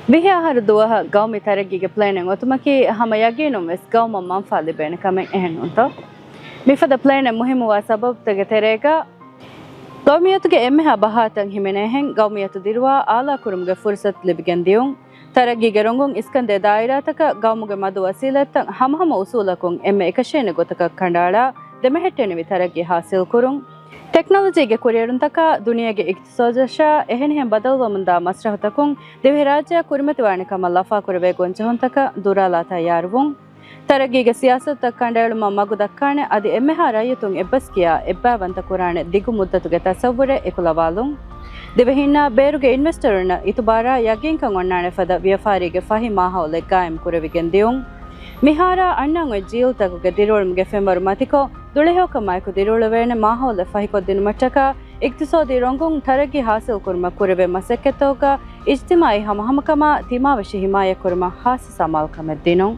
ವಿಹೆ ಆಹಾರ ದುವಹ ಗೌಮಿ ತರಗಿಗೆ ಪ್ಲೇನೆಂಗ್ ಒತುಮಕಿ ಹಮ ಯಗೀನುಂ ವೆಸ್ ಗೌಮ ಮಂಫಾಲಿ ಬೇನೆ ಕಮೆಂಗ್ ಎಹೆನ್ ಉಂತ ಮಿಫದ ಪ್ಲೇನೆ ಮುಹಿಮುವ ಸಬಬ್ ತೆಗೆ ತೆರೇಗ ಗೌಮಿಯತುಗೆ ಎಮ್ಮೆಹ ಬಹಾತಂ ಹಿಮೆನೆ ಹೆಂಗ್ ಗೌಮಿಯತು ದಿರುವ ಆಲಾ ಕುರುಮ್ಗೆ ಫುರ್ಸತ್ ಲಿಬಿಗೆನ್ ದಿಯುಂ ತರಗಿಗೆ ರಂಗುಂ ಇಸ್ಕಂದೆ ದಾಯಿರಾತಕ ಗೌಮುಗೆ ಮದು ವಸೀಲತ್ತಂ ಹಮ ಉಸೂಲಕುಂ ಎಮ್ಮೆ ಎಕಶೇನೆ ಗೊತಕ ಕಂಡಾಳ ದೆಮೆಹೆಟ್ಟೆನಿವಿ ತರಗಿ ಹಾಸಿಲ್ ಕುರುಂ ಟೆಕ್ನಾಲಜಿಗೆ ಕುರಿಯರುಂತಕ ದುನಿಯಾಗೆ ಇಕ್ತಿಸೋಜಶ ಎಹೆನಿಹೆಂ ಬದಲ್ವಮುಂದ ಮಸ್ರಹತಕುಂ ದಿವೆ ರಾಜ್ಯ ಕುರಿಮತಿವಾಣಿ ಕಮ ಲಫಾ ಕುರವೆ ಗೊಂಚಹುಂತಕ ದುರಾಲಾ ತಯಾರುವುಂ ತರಗಿಗೆ ಸಿಯಾಸತ್ ಕಂಡೇಳುಮ ಮಗು ದಕ್ಕಾಣೆ ಅದಿ ಎಮ್ಮೆಹ ರೈಯತುಂ ಎಬ್ಬಸ್ಕಿಯ ಎಬ್ಬಾವಂತ ಕುರಾಣೆ ದಿಗು ಮುದ್ದತುಗೆ ತಸವ್ವುರೆ ಎಕುಲವಾಲುಂ ದಿವೆಹಿನ್ನ ಬೇರುಗೆ ಇನ್ವೆಸ್ಟರ್ನ ಇತುಬಾರ ಯಗಿಂಕಂ ಒಣ್ಣಾಣೆ ಫದ ವ್ಯಾಪಾರಿಗೆ ಫಹಿ ಮಾಹೌಲೆ ಗಾಯಂ ಕುರವಿಗೆನ್ ದಿಯುಂ ಮಿಹಾರ ಅಣ್ಣಂಗ್ ಜೀಲ್ ತಗುಗೆ ದಿರೋಳ್ಮ್ಗೆ ಫೆಂಬರು ಮತಿಕೋ ದುಳೆಹೋಕ ಮಾಯ್ಕು ದಿರೋಳುವೇನೆ ಮಾಹೌಲೆ ಫಹಿಕೊ ದಿನುಮಟ್ಟಕ ಇಕ್ತಿಸೋದಿ ರಂಗುಂ ತರಗಿ ಹಾಸಿಲ್ ಕುರ್ಮ ಕುರವೆ ಮಸೆಕ್ಕೆತ್ತೋಗ ಇಜ್ತಿಮಾಯಿ ಹಮಹಮಕಮ ತಿಮಾವಶಿ ಹಿಮಾಯ ಕುರ್ಮ ಹಾಸಿ ಸಮಾಲ್ ಕಮೆದ್ದಿನೋ